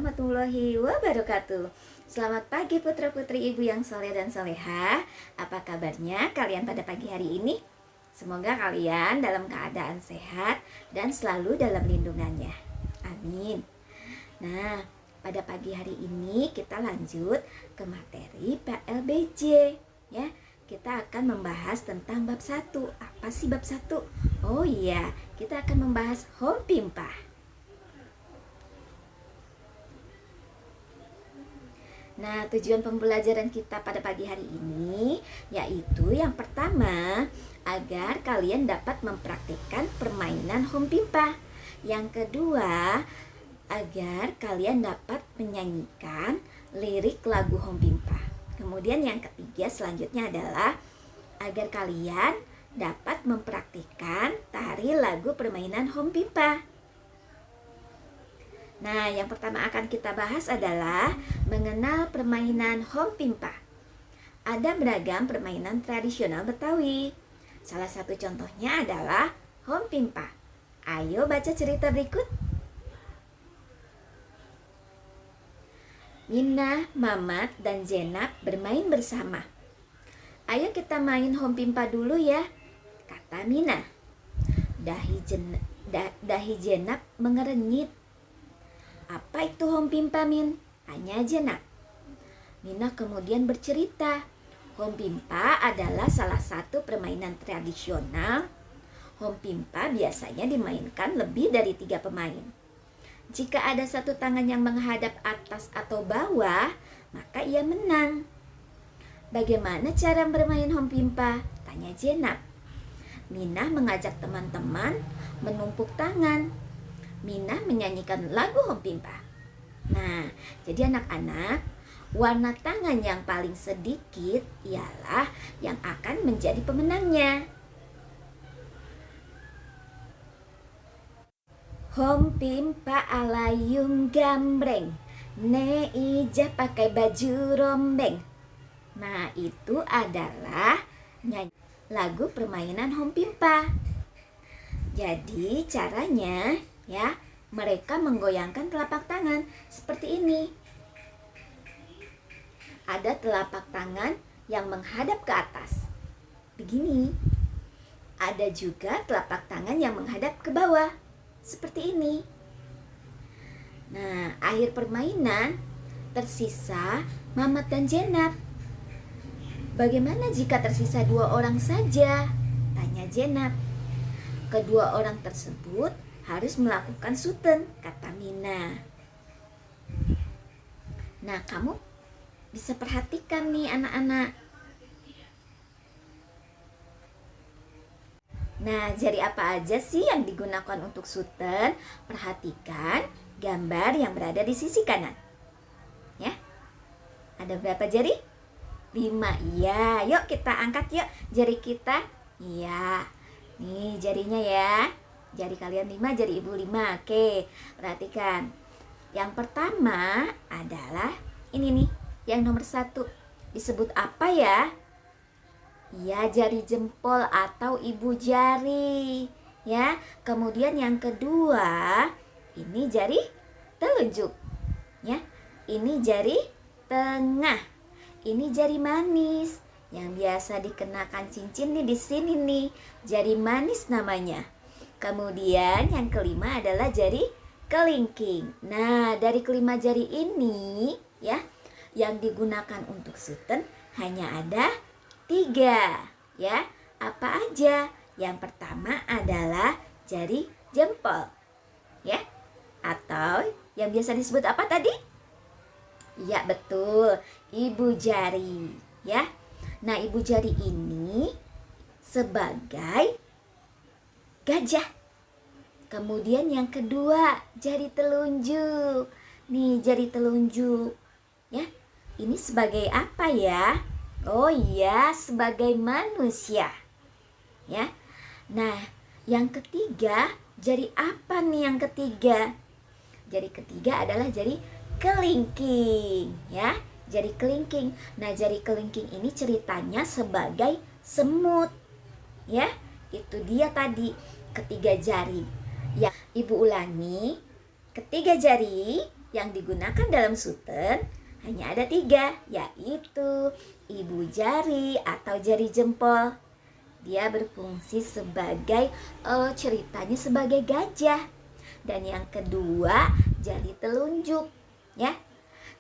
warahmatullahi wabarakatuh. Selamat pagi putra-putri ibu yang soleh dan soleha. Apa kabarnya kalian pada pagi hari ini? Semoga kalian dalam keadaan sehat dan selalu dalam lindungannya. Amin. Nah, pada pagi hari ini kita lanjut ke materi PLBJ ya. Kita akan membahas tentang bab 1. Apa sih bab 1? Oh iya, kita akan membahas home pimpah. Nah, tujuan pembelajaran kita pada pagi hari ini yaitu yang pertama, agar kalian dapat mempraktikkan permainan home pimpah. Yang kedua, agar kalian dapat menyanyikan lirik lagu home pimpah. Kemudian yang ketiga selanjutnya adalah agar kalian dapat mempraktikkan tari lagu permainan home pimpah. Nah, yang pertama akan kita bahas adalah mengenal permainan home pimpah. Ada beragam permainan tradisional Betawi. Salah satu contohnya adalah home pimpah. Ayo baca cerita berikut. Minah, Mamat, dan Jenab bermain bersama. Ayo kita main home pimpah dulu ya, kata Minah. Dahi Jenab mengernyit. Apa itu home pimpah, Min? Tanya Jenab. Minah kemudian bercerita. Home pimpah adalah salah satu permainan tradisional. Home pimpah biasanya dimainkan lebih dari 3 pemain. Jika ada satu tangan yang menghadap atas atau bawah, maka ia menang. Bagaimana cara bermain home pimpah? Tanya Jenab. Minah mengajak teman-teman menumpuk tangan. Minah menyanyikan lagu home pimpah. Nah, jadi anak-anak, warna tangan yang paling sedikit ialah yang akan menjadi pemenangnya. Home pimpah alayum gambreng, ne ija pakai baju rombeng. Nah, itu adalah nyanyi lagu permainan home pimpah. Jadi caranya ya, mereka menggoyangkan telapak tangan seperti ini. Ada telapak tangan yang menghadap ke atas. Begini. Ada juga telapak tangan yang menghadap ke bawah. Seperti ini. Nah, akhir permainan tersisa Mamat dan Jenab. Bagaimana jika tersisa 2 orang saja? Tanya Jenab. Kedua orang tersebut harus melakukan suten, kata Minah. Nah, kamu bisa perhatikan nih anak-anak. Nah, jari apa aja sih yang digunakan untuk suten? Perhatikan gambar yang berada di sisi kanan. Ya. Ada berapa jari? 5. Iya, yuk kita angkat yuk jari kita. Iya. Nih jarinya ya. Jari kalian 5, jari ibu 5. Oke, perhatikan. Yang pertama adalah ini nih, yang nomor 1. Disebut apa ya? Ya, jari jempol atau ibu jari. Ya, kemudian yang kedua, ini jari telunjuk. Ya, ini jari tengah. Ini jari manis. Yang biasa dikenakan cincin nih di sini nih, jari manis namanya. Kemudian yang kelima adalah jari kelingking. Nah, dari kelima jari ini ya, yang digunakan untuk suten hanya ada 3 ya. Apa aja? Yang pertama adalah jari jempol ya, atau yang biasa disebut apa tadi? Ya betul, ibu jari ya. Nah, ibu jari ini sebagai gajah. Kemudian yang kedua, jari telunjuk. Nih, jari telunjuk. Ya. Ini sebagai apa ya? Oh iya, sebagai manusia. Ya. Nah, yang ketiga, jari apa nih yang ketiga? Jari ketiga adalah jari kelingking, ya. Jari kelingking. Nah, jari kelingking ini ceritanya sebagai semut. Ya. Itu dia tadi, ketiga jari. Ya, ibu ulangi. Ketiga jari yang digunakan dalam suten hanya ada 3, yaitu ibu jari atau jari jempol. Dia berfungsi sebagai ceritanya sebagai gajah. Dan yang kedua, jari telunjuk, ya.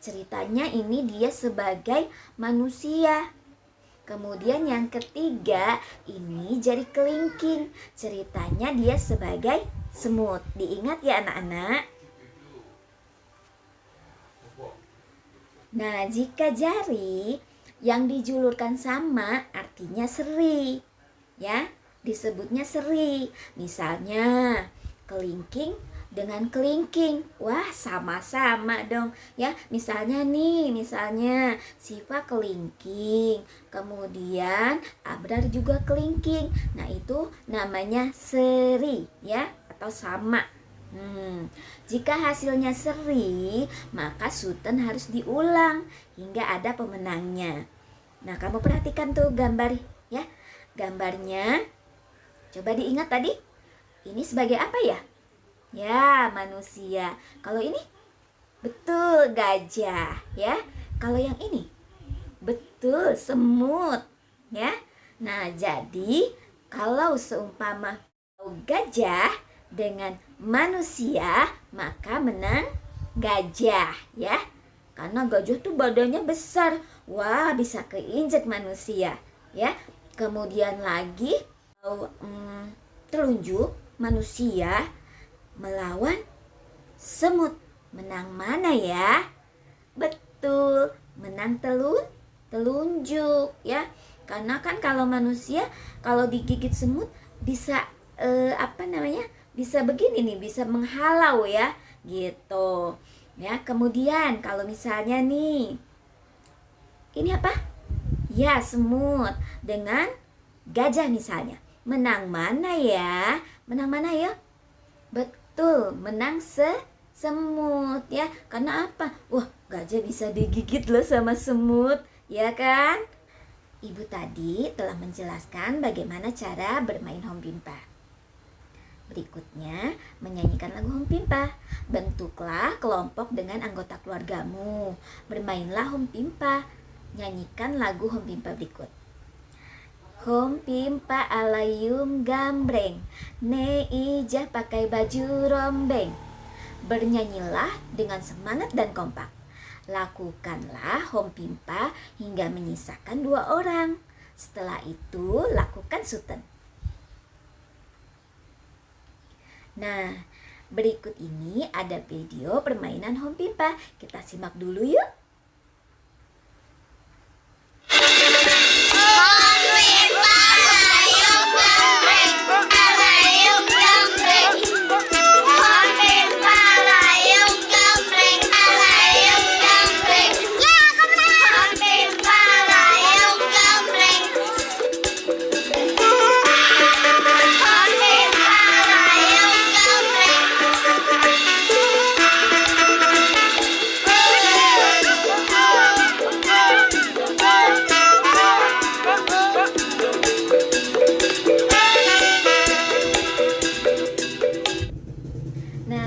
Ceritanya ini dia sebagai manusia. Kemudian yang ketiga, ini jari kelingking. Ceritanya dia sebagai semut. Diingat ya anak-anak? Nah, jika jari yang dijulurkan sama artinya seri, ya, disebutnya seri. Misalnya kelingking dengan kelingking, wah sama-sama dong, ya. Misalnya Siva kelingking, kemudian Abrar juga kelingking. Nah, itu namanya seri, ya, atau sama. Jika hasilnya seri, maka suten harus diulang hingga ada pemenangnya. Nah, kamu perhatikan tuh gambar, ya. Gambarnya, coba diingat tadi, ini sebagai apa ya? Ya, manusia. Kalau ini, betul, gajah, ya. Kalau yang ini, betul, semut, ya. Nah, jadi kalau seumpama gajah dengan manusia, maka menang gajah, ya. Karena gajah tuh badannya besar, wah bisa keinjek manusia, ya. Kemudian lagi telunjuk manusia melawan semut, menang mana ya? Betul, menang telunjuk, ya. Karena kan kalau manusia kalau digigit semut bisa bisa begini nih, bisa menghalau, ya, gitu. Ya, kemudian kalau misalnya nih, ini apa? Ya, semut dengan gajah misalnya. Menang mana ya? Menang mana ya? Betul, menang semut, ya. Karena apa? Wah, gajah bisa digigit loh sama semut, ya kan? Ibu tadi telah menjelaskan bagaimana cara bermain hompimpa. Berikutnya, menyanyikan lagu hompimpa. Bentuklah kelompok dengan anggota keluargamu. Bermainlah hompimpa. Nyanyikan lagu hompimpa berikut. Hompimpa alayum gambreng, ne ijah pakai baju rombeng. Bernyanyilah dengan semangat dan kompak. Lakukanlah hompimpa hingga menyisakan 2 orang. Setelah itu, lakukan suten. Nah, berikut ini ada video permainan hompimpa. Kita simak dulu yuk.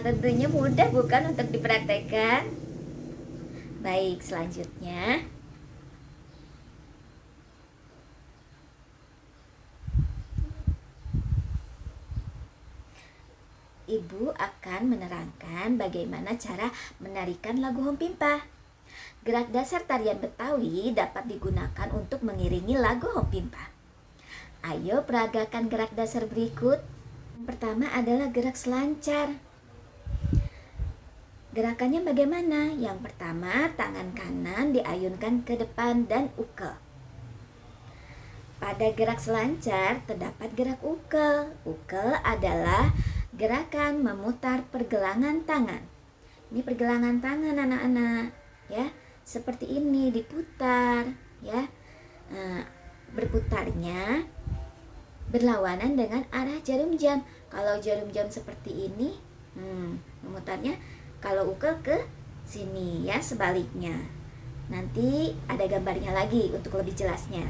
Tentunya mudah bukan untuk dipraktekkan? Baik, selanjutnya Ibu akan menerangkan bagaimana cara menarikan lagu hompimpa. Gerak dasar tarian Betawi dapat digunakan untuk mengiringi lagu hompimpa. Ayo peragakan gerak dasar berikut. Yang pertama adalah gerak selancar. Gerakannya bagaimana? Yang pertama, tangan kanan diayunkan ke depan dan ukel. Pada gerak selancar terdapat gerak ukel. Ukel adalah gerakan memutar pergelangan tangan. Ini pergelangan tangan anak-anak, ya. Seperti ini diputar, ya. Berputarnya berlawanan dengan arah jarum jam. Kalau jarum jam seperti ini, memutarnya. Kalau ukel ke sini, ya, sebaliknya. Nanti ada gambarnya lagi untuk lebih jelasnya.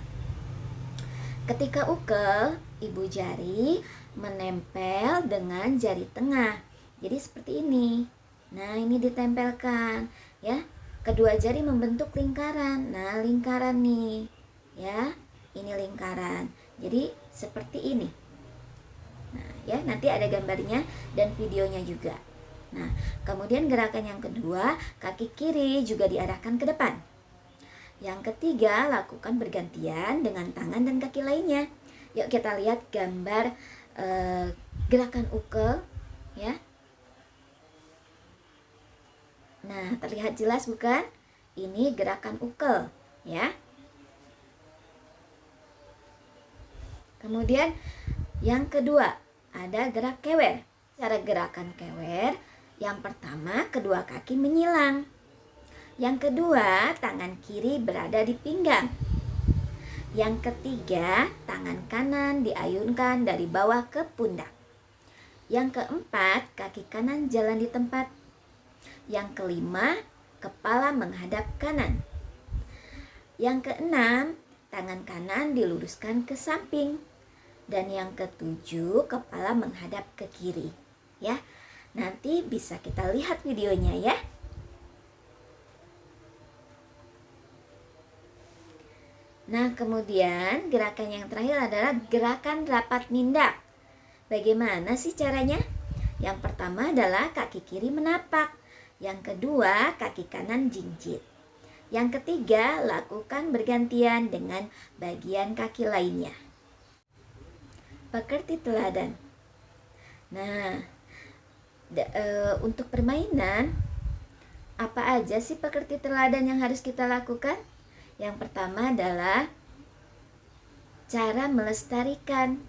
Ketika ukel, ibu jari menempel dengan jari tengah. Jadi seperti ini. Nah, ini ditempelkan ya. Kedua jari membentuk lingkaran. Nah, lingkaran nih ya. Ini lingkaran. Jadi seperti ini. Nah, ya, nanti ada gambarnya dan videonya juga. Nah, kemudian gerakan yang kedua, kaki kiri juga diarahkan ke depan. Yang ketiga, lakukan bergantian dengan tangan dan kaki lainnya. Yuk kita lihat gambar gerakan ukel ya. Nah, terlihat jelas bukan? Ini gerakan ukel ya. Kemudian yang kedua, ada gerak kewer. Cara gerakan kewer, yang pertama kedua kaki menyilang. Yang kedua, tangan kiri berada di pinggang. Yang ketiga, tangan kanan diayunkan dari bawah ke pundak. Yang keempat, kaki kanan jalan di tempat. Yang kelima, kepala menghadap kanan. Yang keenam, tangan kanan diluruskan ke samping. Dan yang ketujuh, kepala menghadap ke kiri. Ya, nanti bisa kita lihat videonya ya. Nah, kemudian gerakan yang terakhir adalah gerakan rapat nindak. Bagaimana sih caranya? Yang pertama adalah kaki kiri menapak. Yang kedua, kaki kanan jinjit. Yang ketiga, lakukan bergantian dengan bagian kaki lainnya. Pekerti teladan. Nah, untuk permainan, apa aja sih pekerti teladan yang harus kita lakukan? Yang pertama adalah cara melestarikan.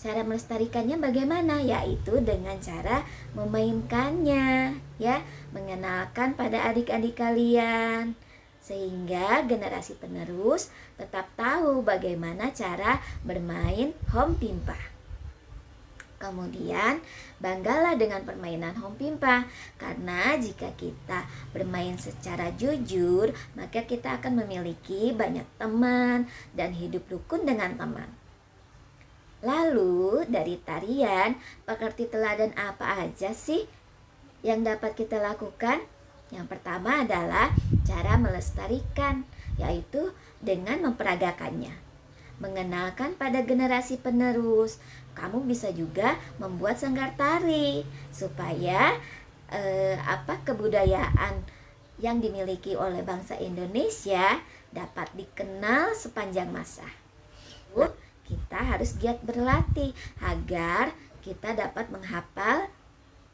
Cara melestarikannya bagaimana? Yaitu dengan cara memainkannya, ya, mengenalkan pada adik-adik kalian, sehingga generasi penerus tetap tahu bagaimana cara bermain hom pimpa. Kemudian, banggalah dengan permainan hom pimpa, karena jika kita bermain secara jujur, maka kita akan memiliki banyak teman dan hidup rukun dengan teman. Lalu, dari tarian, pekerti teladan apa aja sih yang dapat kita lakukan? Yang pertama adalah cara melestarikan, yaitu dengan memperagakannya. Mengenalkan pada generasi penerus. Kamu bisa juga membuat sanggar tari supaya kebudayaan yang dimiliki oleh bangsa Indonesia dapat dikenal sepanjang masa. Kita harus giat berlatih agar kita dapat menghafal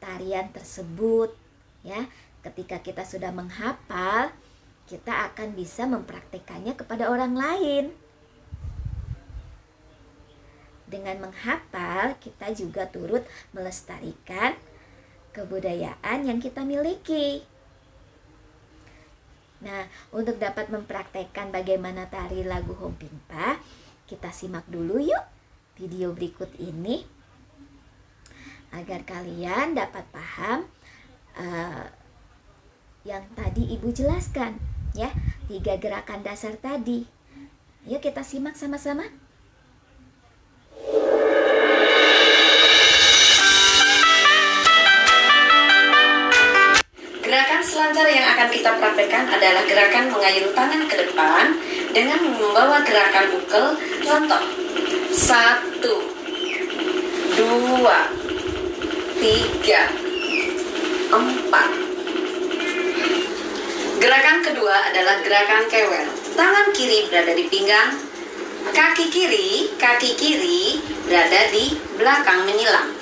tarian tersebut ya. Ketika kita sudah menghafal, kita akan bisa mempraktekannya kepada orang lain. Dengan menghafal, kita juga turut melestarikan kebudayaan yang kita miliki. Nah, untuk dapat mempraktekkan bagaimana tari lagu hom pimpa, kita simak dulu yuk video berikut ini agar kalian dapat paham yang tadi Ibu jelaskan ya, 3 gerakan dasar tadi. Yuk kita simak sama-sama. Gerakan selancar yang akan kita praktekkan adalah gerakan mengayun tangan ke depan dengan membawa gerakan ukel. Contoh, 1, 2, 3, 4. Gerakan kedua adalah gerakan kewer. Tangan kiri berada di pinggang, kaki kiri berada di belakang menyilang.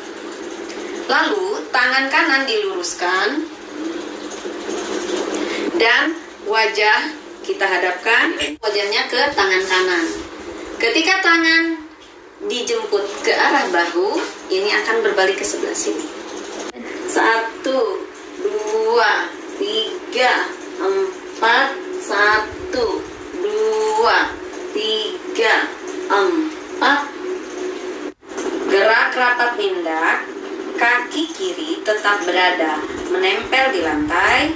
Lalu tangan kanan diluruskan dan wajah kita hadapkan wajahnya ke tangan kanan. Ketika tangan dijemput ke arah bahu, ini akan berbalik ke sebelah sini. 1, 2, 3, 4. 1, 2, 3, 4. Gerak rapat nindak. Kaki kiri tetap berada menempel di lantai,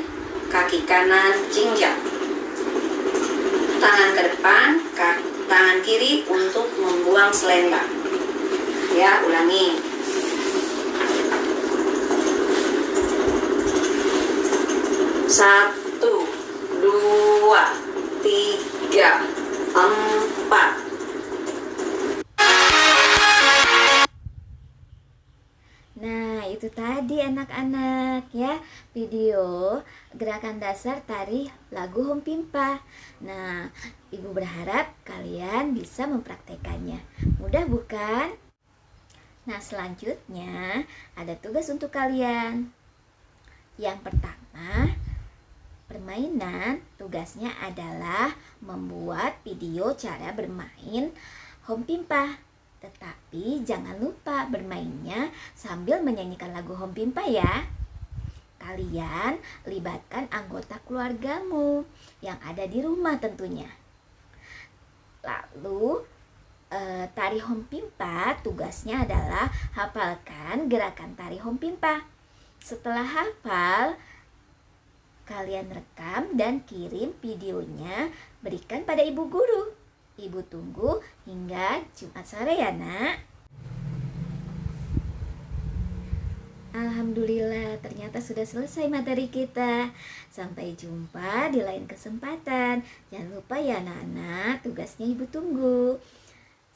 kaki kanan jinjak. Tangan ke depan, tangan kiri untuk membuang selendang. Ya, ulangi. 1, 2, 3, 4. Nah, itu tadi anak-anak ya, video gerakan dasar tari lagu Hom Pimpa. Nah, Ibu berharap kalian bisa mempraktekannya. Mudah bukan? Nah, selanjutnya ada tugas untuk kalian. Yang pertama, permainan tugasnya adalah membuat video cara bermain Hom Pimpa. Tetapi jangan lupa bermainnya sambil menyanyikan lagu Hom Pimpa ya. Kalian libatkan anggota keluargamu yang ada di rumah tentunya. Lalu tari Hom Pimpa tugasnya adalah hafalkan gerakan tari Hom Pimpa. Setelah hafal, kalian rekam dan kirim videonya, berikan pada ibu guru. Ibu tunggu hingga Jumat sore ya, Nak. Alhamdulillah, ternyata sudah selesai materi kita. Sampai jumpa di lain kesempatan. Jangan lupa ya anak-anak, tugasnya Ibu tunggu.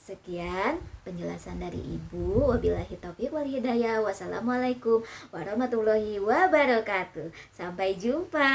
Sekian penjelasan dari Ibu. Wabillahi taufiq wal hidayah. Wassalamualaikum warahmatullahi wabarakatuh. Sampai jumpa.